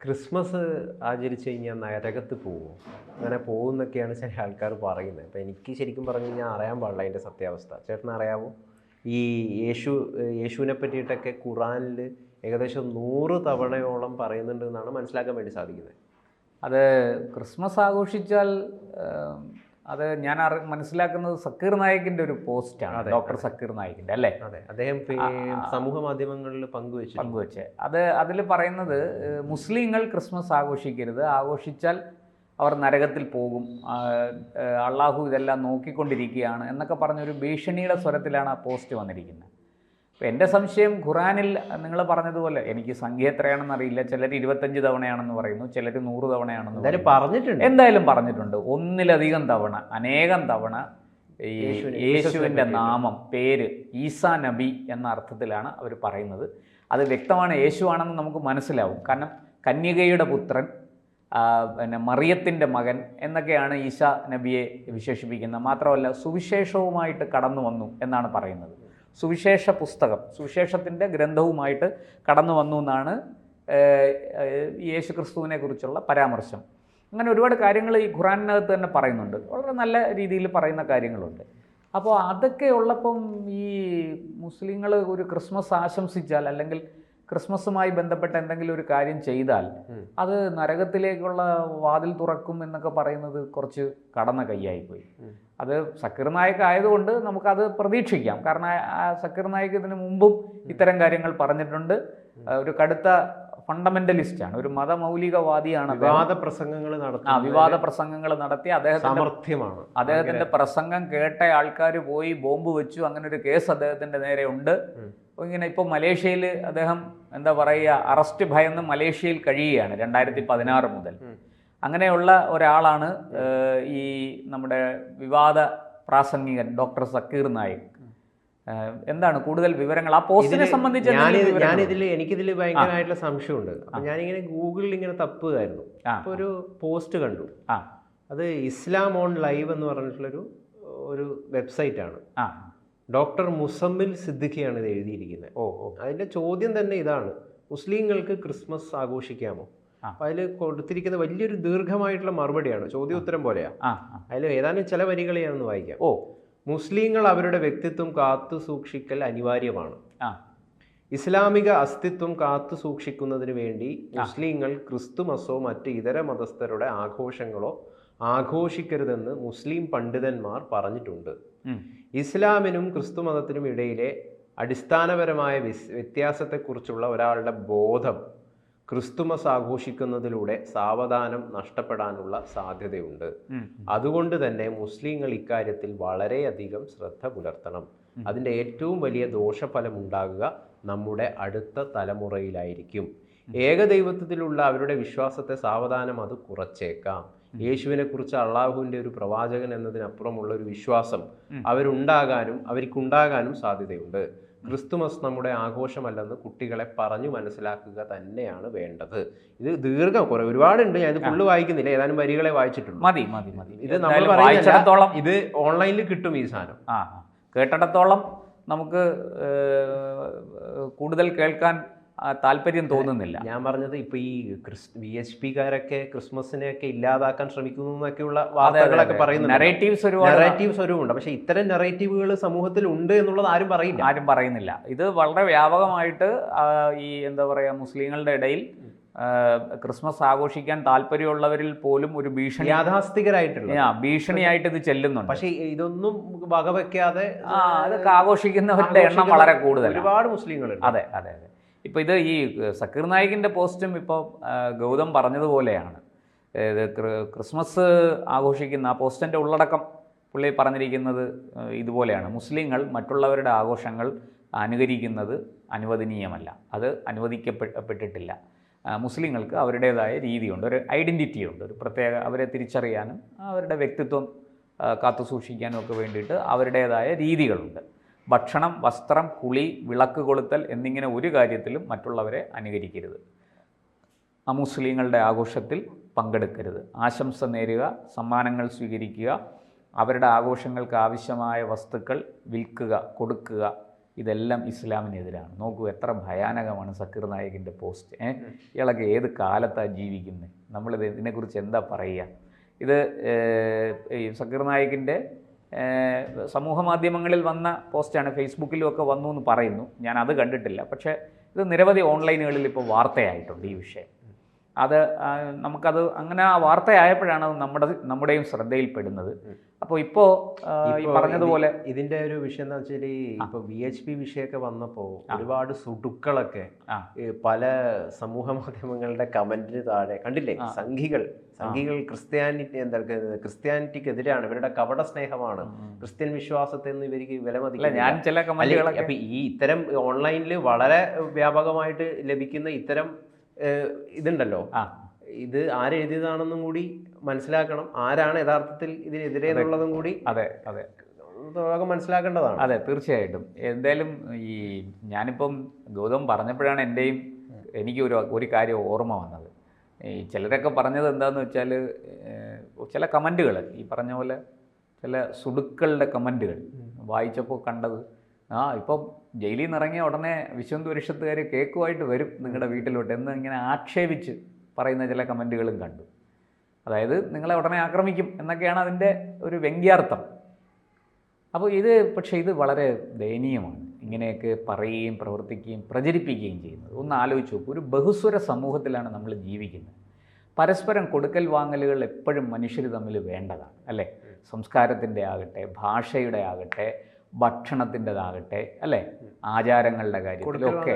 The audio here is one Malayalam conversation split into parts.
ക്രിസ്മസ് ആചരിച്ച് കഴിഞ്ഞാൽ നരകത്ത് പോകുമോ? അങ്ങനെ പോകുമെന്നൊക്കെയാണ് ചില ആൾക്കാർ പറയുന്നത്. അപ്പോൾ എനിക്ക് ശരിക്കും പറഞ്ഞു കഴിഞ്ഞാൽ അറിയാൻ പാടില്ല അതിൻ്റെ സത്യാവസ്ഥ. ചേട്ടന് അറിയാമോ? ഈ യേശുവിനെ പറ്റിയിട്ടൊക്കെ ഖുറാനിൽ ഏകദേശം 100 തവണയോളം പറയുന്നുണ്ട് എന്നാണ് മനസ്സിലാക്കാൻ വേണ്ടി സാധിക്കുന്നത്. അത് ക്രിസ്മസ് ആഘോഷിച്ചാൽ അത് ഞാൻ മനസ്സിലാക്കുന്നത് സക്കീർ നായിക്കിൻ്റെ ഒരു പോസ്റ്റാണ്, ഡോക്ടർ സക്കീർ നായിക്കിൻ്റെ അല്ലേ? അതെ, അദ്ദേഹം സമൂഹ മാധ്യമങ്ങളിൽ പങ്കുവെച്ച് അതിൽ പറയുന്നത് മുസ്ലിങ്ങൾ ക്രിസ്മസ് ആഘോഷിക്കരുത്, ആഘോഷിച്ചാൽ അവർ നരകത്തിൽ പോകും, അള്ളാഹു ഇതെല്ലാം നോക്കിക്കൊണ്ടിരിക്കുകയാണ് എന്നൊക്കെ പറഞ്ഞൊരു ഭീഷണിയുടെ സ്വരത്തിലാണ് ആ പോസ്റ്റ് വന്നിരിക്കുന്നത്. അപ്പോൾ എൻ്റെ സംശയം ഖുറാനിൽ നിങ്ങൾ പറഞ്ഞതുപോലെ, എനിക്ക് സംഖ്യ എത്രയാണെന്ന് അറിയില്ല, ചിലർ 25 തവണയാണെന്ന് പറയുന്നു, ചിലർ 100 തവണയാണെന്ന് പറഞ്ഞിട്ടുണ്ട്. എന്തായാലും പറഞ്ഞിട്ടുണ്ട്, ഒന്നിലധികം തവണ, അനേകം തവണ ഈ യേശുവിൻ്റെ നാമം, പേര്, ഈസാ നബി എന്ന അർത്ഥത്തിലാണ് അവർ പറയുന്നത്. അത് വ്യക്തമാണ്, യേശുവാണെന്ന് നമുക്ക് മനസ്സിലാവും. കാരണം കന്യകയുടെ പുത്രൻ, പിന്നെ മറിയത്തിൻ്റെ മകൻ എന്നൊക്കെയാണ് ഈസാ നബിയെ വിശേഷിപ്പിക്കുന്നത്. മാത്രമല്ല സുവിശേഷവുമായിട്ട് കടന്നു വന്നു എന്നാണ് പറയുന്നത്. സുവിശേഷ പുസ്തകം, സുവിശേഷത്തിൻ്റെ ഗ്രന്ഥവുമായിട്ട് കടന്നു വന്നു എന്നാണ് യേശു ക്രിസ്തുവിനെ കുറിച്ചുള്ള പരാമർശം. അങ്ങനെ ഒരുപാട് കാര്യങ്ങൾ ഈ ഖുറാനിനകത്ത് തന്നെ പറയുന്നുണ്ട്, വളരെ നല്ല രീതിയിൽ പറയുന്ന കാര്യങ്ങളുണ്ട്. അപ്പോൾ അതൊക്കെ ഉള്ളപ്പം ഈ മുസ്ലിങ്ങൾ ഒരു ക്രിസ്മസ് ആശംസിച്ചാൽ, അല്ലെങ്കിൽ ക്രിസ്മസുമായി ബന്ധപ്പെട്ട എന്തെങ്കിലും ഒരു കാര്യം ചെയ്താൽ അത് നരകത്തിലേക്കുള്ള വാതിൽ തുറക്കും എന്നൊക്കെ പറയുന്നത് കുറച്ച് കടന്ന കൈയായിപ്പോയി. അത് സക്കീർ നായിക് ആയതുകൊണ്ട് നമുക്കത് പ്രതീക്ഷിക്കാം. കാരണം സക്കീർ നായിക് ഇതിനു മുമ്പും ഇത്തരം കാര്യങ്ങൾ പറഞ്ഞിട്ടുണ്ട്. ഒരു കടുത്ത ഫണ്ടമെന്റലിസ്റ്റാണ്, ഒരു മതമൗലികവാദിയാണ്. വിവാദ പ്രസംഗങ്ങൾ നടത്തി അദ്ദേഹത്തിന്റെ പ്രസംഗം കേട്ട ആൾക്കാർ പോയി ബോംബ് വെച്ചു. അങ്ങനെ ഒരു കേസ് അദ്ദേഹത്തിന്റെ നേരെ ഉണ്ട്. ഇങ്ങനെ ഇപ്പോൾ മലേഷ്യയിൽ അദ്ദേഹം എന്താ പറയുക, അറസ്റ്റ് ഭയന്ന് മലേഷ്യയിൽ കഴിയുകയാണ് 2016 മുതൽ. അങ്ങനെയുള്ള ഒരാളാണ് ഈ നമ്മുടെ വിവാദ പ്രാസംഗികൻ ഡോക്ടർ സക്കീർ നായിക്. എന്താണ് കൂടുതൽ വിവരങ്ങൾ ആ പോസ്റ്റിനെ സംബന്ധിച്ച്? എനിക്കിതിൽ ഭയങ്കരമായിട്ടുള്ള സംശയമുണ്ട്. അപ്പൊ ഞാനിങ്ങനെ ഗൂഗിളിൽ ഇങ്ങനെ തപ്പുകയായിരുന്നു. അപ്പൊ ഒരു പോസ്റ്റ് കണ്ടു. അത് ഇസ്ലാം ഓൺ ലൈവ് എന്ന് പറഞ്ഞിട്ടുള്ളൊരു വെബ്സൈറ്റ് ആണ്. ഡോക്ടർ മുസമ്മിൽ സിദ്ദിഖിയാണ് ഇത് എഴുതിയിരിക്കുന്നത്. അതിന്റെ ചോദ്യം തന്നെ ഇതാണ്: മുസ്ലിങ്ങൾക്ക് ക്രിസ്മസ് ആഘോഷിക്കാമോ? അപ്പൊ അതിൽ കൊടുത്തിരിക്കുന്ന വലിയൊരു ദീർഘമായിട്ടുള്ള മറുപടിയാണ്, ചോദ്യോത്തരം പോലെയാ. അതിൽ ഏതാനും ചില വരികൾ ഞാനൊന്ന് വായിക്കാം. മുസ്ലിങ്ങൾ അവരുടെ വ്യക്തിത്വം കാത്തു സൂക്ഷിക്കൽ അനിവാര്യമാണ്. ഇസ്ലാമിക അസ്തിത്വം കാത്തു സൂക്ഷിക്കുന്നതിന് വേണ്ടി മുസ്ലിങ്ങൾ ക്രിസ്തുമസോ മറ്റ് ഇതര മതസ്ഥരുടെ ആഘോഷങ്ങളോ ആഘോഷിക്കരുതെന്ന് മുസ്ലിം പണ്ഡിതന്മാർ പറഞ്ഞിട്ടുണ്ട്. ഇസ്ലാമിനും ക്രിസ്തു മതത്തിനും ഇടയിലെ അടിസ്ഥാനപരമായ വ്യത്യാസത്തെക്കുറിച്ചുള്ള ഒരാളുടെ ബോധം ക്രിസ്തുമസ് ആഘോഷിക്കുന്നതിലൂടെ സാവധാനം നഷ്ടപ്പെടാനുള്ള സാധ്യതയുണ്ട്. അതുകൊണ്ട് തന്നെ മുസ്ലിങ്ങൾ ഇക്കാര്യത്തിൽ വളരെയധികം ശ്രദ്ധ പുലർത്തണം. അതിൻ്റെ ഏറ്റവും വലിയ ദോഷഫലം ഉണ്ടാകുക നമ്മുടെ അടുത്ത തലമുറയിലായിരിക്കും. ഏകദൈവത്വത്തിലുള്ള അവരുടെ വിശ്വാസത്തെ സാവധാനം അത് കുറച്ചേക്കാം. യേശുവിനെ കുറിച്ച് അള്ളാഹുവിൻ്റെ ഒരു പ്രവാചകൻ എന്നതിനപ്പുറമുള്ള ഒരു വിശ്വാസം അവർക്കുണ്ടാകാനും സാധ്യതയുണ്ട്. ക്രിസ്തുമസ് നമ്മുടെ ആഘോഷമല്ലെന്ന് കുട്ടികളെ പറഞ്ഞു മനസ്സിലാക്കുക തന്നെയാണ് വേണ്ടത്. ഇത് ഒരുപാടുണ്ട്, ഞാൻ ഇത് ഫുള്ള് വായിക്കുന്നില്ല, ഏതാനും വരികളെ വായിച്ചിട്ടുള്ളൂ. മതി. ഇത് നമ്മൾ പറയുന്നിടത്തോളം ഇത് ഓൺലൈനിൽ കിട്ടും. ഈ സാധനം കേട്ടിടത്തോളം നമുക്ക് കൂടുതൽ കേൾക്കാൻ താല്പര്യം തോന്നുന്നില്ല. ഞാൻ പറഞ്ഞത് ഇപ്പൊ ഈ VHP-കാരൊക്കെ ക്രിസ്മസിനെയൊക്കെ ഇല്ലാതാക്കാൻ ശ്രമിക്കുന്നു എന്നൊക്കെയുള്ള വാർത്തകളൊക്കെ പറയുന്നുണ്ട്. നെറേറ്റീവ്സ് ഒരുപാട്. പക്ഷെ ഇത്തരം നെറേറ്റീവുകൾ സമൂഹത്തിൽ ഉണ്ട് എന്നുള്ളത് ആരും പറയുന്നില്ല. ഇത് വളരെ വ്യാപകമായിട്ട് ഈ എന്താ പറയാ, മുസ്ലിങ്ങളുടെ ഇടയിൽ ക്രിസ്മസ് ആഘോഷിക്കാൻ താല്പര്യമുള്ളവരിൽ പോലും ഒരു ഭീഷണിയായിട്ട് ഇത് ചെല്ലുന്നുണ്ട്. പക്ഷേ ഇതൊന്നും വകവെക്കാതെ അതൊക്കെ ആഘോഷിക്കുന്നവരുടെ എണ്ണം വളരെ കൂടുതൽ, ഒരുപാട് മുസ്ലിങ്ങളുണ്ട്. അതെ. ഇപ്പോൾ ഇത് ഈ സക്കീർ നായിക്കിൻ്റെ പോസ്റ്റും ഇപ്പോൾ ഗൗതം പറഞ്ഞതുപോലെയാണ്. ക്രിസ്മസ് ആഘോഷിക്കുന്ന ആ പോസ്റ്റിൻ്റെ ഉള്ളടക്കം പുള്ളി പറഞ്ഞിരിക്കുന്നത് ഇതുപോലെയാണ്: മുസ്ലിങ്ങൾ മറ്റുള്ളവരുടെ ആഘോഷങ്ങൾ അനുകരിക്കുന്നത് അനുവദനീയമല്ല, അത് അനുവദിക്കപ്പെട്ടിട്ടില്ല. മുസ്ലിങ്ങൾക്ക് അവരുടേതായ രീതിയുണ്ട്, ഒരു ഐഡൻറ്റിറ്റിയുണ്ട്, ഒരു പ്രത്യേക അവരെ തിരിച്ചറിയാനും അവരുടെ വ്യക്തിത്വം കാത്തുസൂക്ഷിക്കാനും ഒക്കെ വേണ്ടിയിട്ട് അവരുടേതായ രീതികളുണ്ട്. ഭക്ഷണം, വസ്ത്രം, കുളി, വിളക്ക് കൊളുത്തൽ എന്നിങ്ങനെ ഒരു കാര്യത്തിലും മറ്റുള്ളവരെ അനുകരിക്കരുത്. അമുസ്ലിങ്ങളുടെ ആഘോഷത്തിൽ പങ്കെടുക്കരുത്. ആശംസ നേരുക, സമ്മാനങ്ങൾ സ്വീകരിക്കുക, അവരുടെ ആഘോഷങ്ങൾക്ക് ആവശ്യമായ വസ്തുക്കൾ വിൽക്കുക, കൊടുക്കുക ഇതെല്ലാം ഇസ്ലാമിനെതിരാണ്. നോക്കൂ എത്ര ഭയാനകമാണ് സക്കീർ നായിക്കിൻ്റെ പോസ്റ്റ്. ഇയാളൊക്കെ ഏത് കാലത്താണ് ജീവിക്കുന്നത്? ഇതിനെക്കുറിച്ച് എന്താ പറയുക? ഇത് ഈ സക്കീർ നായിക്കിൻ്റെ സമൂഹ മാധ്യമങ്ങളിൽ വന്ന പോസ്റ്റാണ്, ഫേസ്ബുക്കിലും ഒക്കെ വന്നു എന്ന് പറയുന്നു. ഞാൻ അത് കണ്ടിട്ടില്ല. പക്ഷേ ഇത് നിരവധി ഓൺലൈനുകളിൽ ഇപ്പോൾ വാർത്തയായിട്ടുണ്ട് ഈ വിഷയം. അത് നമുക്കത് അങ്ങനെ ആ വാർത്തയായപ്പോഴാണ് അത് നമ്മുടെയും ശ്രദ്ധയിൽപ്പെടുന്നത്. അപ്പോൾ ഇപ്പോൾ ഈ പറഞ്ഞതുപോലെ ഇതിന്റെ ഒരു വിഷയം എന്താ വെച്ചാൽ, ഇപ്പോൾ VHP വിഷയമൊക്കെ വന്നപ്പോൾ ഒരുപാട് സുടുക്കളൊക്കെ പല സമൂഹ മാധ്യമങ്ങളുടെ കമന്റിന് താഴെ കണ്ടില്ലേ? സംഘികൾ ക്രിസ്ത്യാനിറ്റിക്കെതിരാണ്, ഇവരുടെ കപട സ്നേഹമാണ്, ക്രിസ്ത്യൻ വിശ്വാസത്തെ ഒന്നും ഇവർക്ക് വിലമതിക്കില്ല. അപ്പൊ ഈ ഇത്തരം ഓൺലൈനിൽ വളരെ വ്യാപകമായിട്ട് ലഭിക്കുന്ന ഇത്തരം ഇതുണ്ടല്ലോ, ഇത് ആരെഴുതിയതാണെന്നും കൂടി മനസ്സിലാക്കണം, ആരാണ് യഥാർത്ഥത്തിൽ ഇതിനെതിരെ എന്നുള്ളതും കൂടി മനസ്സിലാക്കേണ്ടതാണ്. അതെ, തീർച്ചയായിട്ടും. എന്തായാലും ഈ ഞാനിപ്പം ഗൗതം പറഞ്ഞപ്പോഴാണ് എനിക്ക് ഒരു കാര്യം ഓർമ്മ വന്നത്. ഈ ചിലരൊക്കെ പറഞ്ഞത് എന്താണെന്ന് വെച്ചാൽ, ചില കമൻറ്റുകൾ ഈ പറഞ്ഞ പോലെ ചില സുടുക്കളുടെ കമൻറ്റുകൾ വായിച്ചപ്പോൾ കണ്ടത്, ഇപ്പം ജയിലിൽ നിന്ന് ഇറങ്ങിയ ഉടനെ വിശ്വന്തുരിഷത്തുകാർ കേക്കുമായിട്ട് വരും നിങ്ങളുടെ വീട്ടിലോട്ട് എന്ന് ഇങ്ങനെ ആക്ഷേപിച്ച് പറയുന്ന ചില കമൻറ്റുകളും കണ്ടു. അതായത് നിങ്ങളെ ഉടനെ ആക്രമിക്കും എന്നൊക്കെയാണ് അതിൻ്റെ ഒരു വ്യംഗ്യാർത്ഥം. അപ്പോൾ പക്ഷേ ഇത് വളരെ ദയനീയമാണ്, ഇങ്ങനെയൊക്കെ പറയുകയും പ്രവർത്തിക്കുകയും പ്രചരിപ്പിക്കുകയും ചെയ്യുന്നത്. ഒന്ന് ആലോചിച്ച് നോക്കൂ, ഒരു ബഹുസ്വര സമൂഹത്തിലാണ് നമ്മൾ ജീവിക്കുന്നത്. പരസ്പരം കൊടുക്കൽ വാങ്ങലുകൾ എപ്പോഴും മനുഷ്യർ തമ്മിൽ വേണ്ടതാണ്, അല്ലേ? സംസ്കാരത്തിൻ്റെ ആകട്ടെ, ഭാഷയുടെ ആകട്ടെ, ഭക്ഷണത്തിൻ്റെതാകട്ടെ, അല്ലേ, ആചാരങ്ങളുടെ കാര്യത്തിലൊക്കെ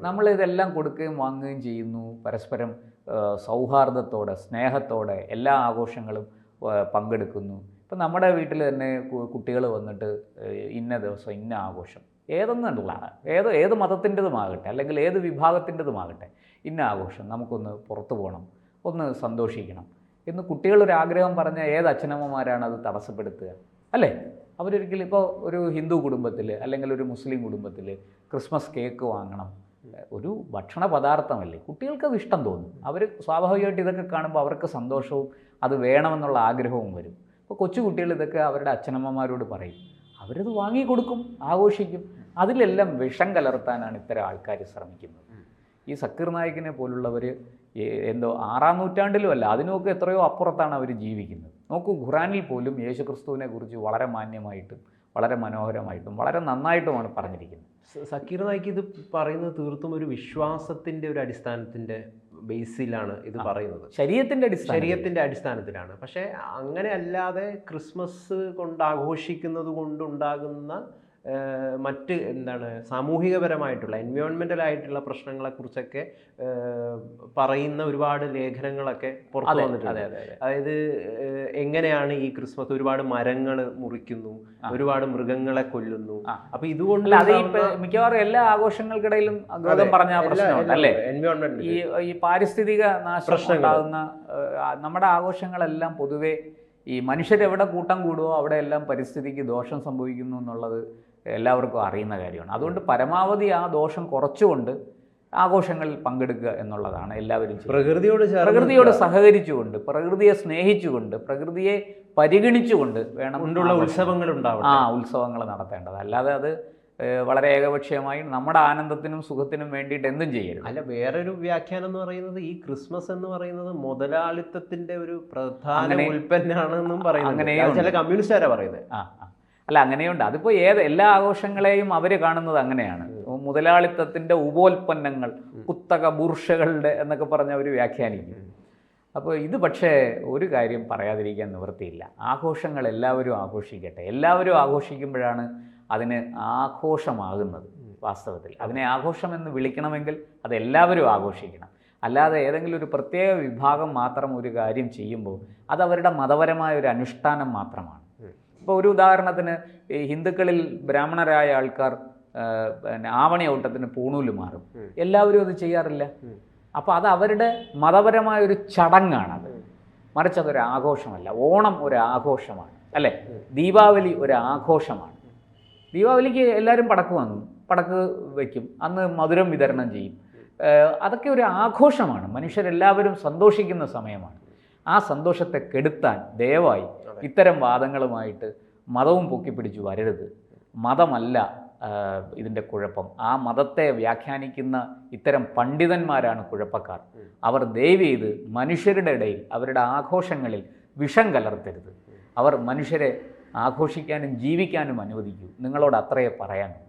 നമ്മളിതെല്ലാം കൊടുക്കുകയും വാങ്ങുകയും ചെയ്യുന്നു. പരസ്പരം സൗഹാർദ്ദത്തോടെ, സ്നേഹത്തോടെ എല്ലാ ആഘോഷങ്ങളും പങ്കെടുക്കുന്നു. ഇപ്പം നമ്മുടെ വീട്ടിൽ തന്നെ കുട്ടികൾ വന്നിട്ട് ഇന്ന ദിവസം ഇന്ന ആഘോഷം, ഏത് മതത്തിൻ്റെതുമാകട്ടെ അല്ലെങ്കിൽ ഏത് വിഭാഗത്തിൻ്റെതുമാകട്ടെ, ഇന്ന ആഘോഷം, നമുക്കൊന്ന് പുറത്തു പോകണം, ഒന്ന് സന്തോഷിക്കണം എന്ന് കുട്ടികളൊരാഗ്രഹം പറഞ്ഞാൽ ഏത് അച്ഛനമ്മമാരാണ് അത് തടസ്സപ്പെടുത്തുക? അല്ലേ? അവരൊരിക്കലും ഇപ്പോൾ ഒരു ഹിന്ദു കുടുംബത്തിൽ അല്ലെങ്കിൽ ഒരു മുസ്ലിം കുടുംബത്തിൽ ക്രിസ്മസ് കേക്ക് വാങ്ങണം, ഒരു ഭക്ഷണ പദാർത്ഥമല്ലേ, കുട്ടികൾക്കത് ഇഷ്ടം തോന്നും. അവർ സ്വാഭാവികമായിട്ട് ഇതൊക്കെ കാണുമ്പോൾ അവർക്ക് സന്തോഷവും അത് വേണമെന്നുള്ള ആഗ്രഹവും വരും. അപ്പോൾ കൊച്ചുകുട്ടികൾ ഇതൊക്കെ അവരുടെ അച്ഛനമ്മമാരോട് പറയും, അവരത് വാങ്ങിക്കൊടുക്കും, ആഘോഷിക്കും. അതിലെല്ലാം വിഷം കലർത്താനാണ് ഇത്തരം ആൾക്കാർ ശ്രമിക്കുന്നത്. ഈ സക്കീർ നായിക്കിനെ പോലുള്ളവർ എന്തോ 6-ാം നൂറ്റാണ്ടിലും അല്ല, അതിനുമൊക്കെ എത്രയോ അപ്പുറത്താണ് അവർ ജീവിക്കുന്നത്. നോക്കൂ, ഖുറാനിൽ പോലും യേശുക്രിസ്തുവിനെ കുറിച്ച് വളരെ മാന്യമായിട്ടും വളരെ മനോഹരമായിട്ടും വളരെ നന്നായിട്ടുമാണ് പറഞ്ഞിരിക്കുന്നത്. സക്കീർ നായിക്ക് ഇത് പറയുന്നത് തീർത്തും ഒരു വിശ്വാസത്തിൻ്റെ ഒരു അടിസ്ഥാനത്തിൻ്റെ ബേസിലാണ് ഇത് പറയുന്നത്, ശരീരത്തിൻ്റെ അടിസ്ഥാനത്തിലാണ്. പക്ഷേ അങ്ങനെ അല്ലാതെ ക്രിസ്മസ് കൊണ്ടാഘോഷിക്കുന്നത് കൊണ്ടുണ്ടാകുന്ന മറ്റ് സാമൂഹികപരമായിട്ടുള്ള എൻവയോൺമെൻ്റൽ ആയിട്ടുള്ള പ്രശ്നങ്ങളെക്കുറിച്ചൊക്കെ പറയുന്ന ഒരുപാട് ലേഖനങ്ങളൊക്കെ പുറത്തു വന്നിട്ടുണ്ട്. അതായത് എങ്ങനെയാണ് ഈ ക്രിസ്മസ്, ഒരുപാട് മരങ്ങൾ മുറിക്കുന്നു, ഒരുപാട് മൃഗങ്ങളെ കൊല്ലുന്നു. അപ്പൊ ഇതുകൊണ്ട് മിക്കവാറും എല്ലാ ആഘോഷങ്ങൾക്കിടയിലും പറഞ്ഞ പ്രശ്നമുണ്ട്, എൻവയോൺമെന്റ്, ഈ പാരിസ്ഥിതിക നാശം ഉണ്ടാകുന്ന നമ്മുടെ ആഘോഷങ്ങളെല്ലാം പൊതുവെ ഈ മനുഷ്യരെവിടെ കൂട്ടം കൂടുമോ അവിടെയെല്ലാം പരിസ്ഥിതിക്ക് ദോഷം സംഭവിക്കുന്നു എന്നുള്ളത് എല്ലാവർക്കും അറിയുന്ന കാര്യമാണ്. അതുകൊണ്ട് പരമാവധി ആ ദോഷം കുറച്ചുകൊണ്ട് ആഘോഷങ്ങളിൽ പങ്കെടുക്കുക എന്നുള്ളതാണ് എല്ലാവരും ചെയ്യുന്നത്. പ്രകൃതിയോട് സഹകരിച്ചുകൊണ്ട്, പ്രകൃതിയെ സ്നേഹിച്ചുകൊണ്ട്, പ്രകൃതിയെ പരിഗണിച്ചുകൊണ്ട് വേണം ഉത്സവങ്ങൾ ഉത്സവങ്ങൾ നടത്തേണ്ടത്. അല്ലാതെ അത് വളരെ ഏകപക്ഷീയമായി നമ്മുടെ ആനന്ദത്തിനും സുഖത്തിനും വേണ്ടിയിട്ട് എന്തും ചെയ്യരുത്. അല്ല, വേറൊരു വ്യാഖ്യാനം എന്ന് പറയുന്നത് ഈ ക്രിസ്മസ് എന്ന് പറയുന്നത് മുതലാളിത്തത്തിന്റെ ഒരു പ്രധാന ഉൽപ്പന്നമാണെന്നും പറയുന്നത് ചില കമ്മ്യൂണിസ്റ്റുകാരാണ് പറയുന്നത്. അല്ല, അങ്ങനെയുണ്ട്. അതിപ്പോൾ എല്ലാ ആഘോഷങ്ങളെയും അവർ കാണുന്നത് അങ്ങനെയാണ്, മുതലാളിത്തത്തിൻ്റെ ഉപോൽപ്പന്നങ്ങൾ, കുത്തക ബൂർഷകളുടെ എന്നൊക്കെ പറഞ്ഞ് അവർ വ്യാഖ്യാനിക്കും. അപ്പോൾ ഇത് പക്ഷേ ഒരു കാര്യം പറയാതിരിക്കാൻ നിവൃത്തിയില്ല. ആഘോഷങ്ങൾ എല്ലാവരും ആഘോഷിക്കട്ടെ. എല്ലാവരും ആഘോഷിക്കുമ്പോഴാണ് അതിന് ആഘോഷമാകുന്നത്. വാസ്തവത്തിൽ അതിനെ ആഘോഷമെന്ന് വിളിക്കണമെങ്കിൽ അത് എല്ലാവരും ആഘോഷിക്കണം. അല്ലാതെ ഏതെങ്കിലും ഒരു പ്രത്യേക വിഭാഗം മാത്രം ഒരു കാര്യം ചെയ്യുമ്പോൾ അത് അവരുടെ മതപരമായ ഒരു അനുഷ്ഠാനം മാത്രമാണ്. ഇപ്പോൾ ഒരു ഉദാഹരണത്തിന്, ഈ ഹിന്ദുക്കളിൽ ബ്രാഹ്മണരായ ആൾക്കാർ ആവണി ഔട്ടത്തിന് പൂണൂല് മാറും, എല്ലാവരും അത് ചെയ്യാറില്ല. അപ്പോൾ അത് അവരുടെ മതപരമായൊരു ചടങ്ങാണത്, മറിച്ച് അതൊരു ആഘോഷമല്ല. ഓണം ഒരു ആഘോഷമാണ്, അല്ലേ? ദീപാവലി ഒരു ആഘോഷമാണ്. ദീപാവലിക്ക് എല്ലാവരും പടക്ക് വയ്ക്കും, അന്ന് മധുരം വിതരണം ചെയ്യും. അതൊക്കെ ഒരു ആഘോഷമാണ്, മനുഷ്യരെല്ലാവരും സന്തോഷിക്കുന്ന സമയമാണ്. ആ സന്തോഷത്തെ കെടുത്താൻ ദയവായി ഇത്തരം വാദങ്ങളുമായിട്ട് മതവും പൊക്കിപ്പിടിച്ചു വരരുത്. മതമല്ല ഇതിൻ്റെ കുഴപ്പം. ആ മതത്തെ വ്യാഖ്യാനിക്കുന്ന ഇത്തരം പണ്ഡിതന്മാരാണ് കുഴപ്പക്കാർ. അവർ ദയവ് ചെയ്ത് മനുഷ്യരുടെ ഇടയിൽ അവരുടെ ആഘോഷങ്ങളിൽ വിഷം കലർത്തരുത്. അവർ മനുഷ്യരെ ആഘോഷിക്കാനും ജീവിക്കാനും അനുവദിക്കൂ. നിങ്ങളോട് അത്രയേ പറയാനുള്ളൂ.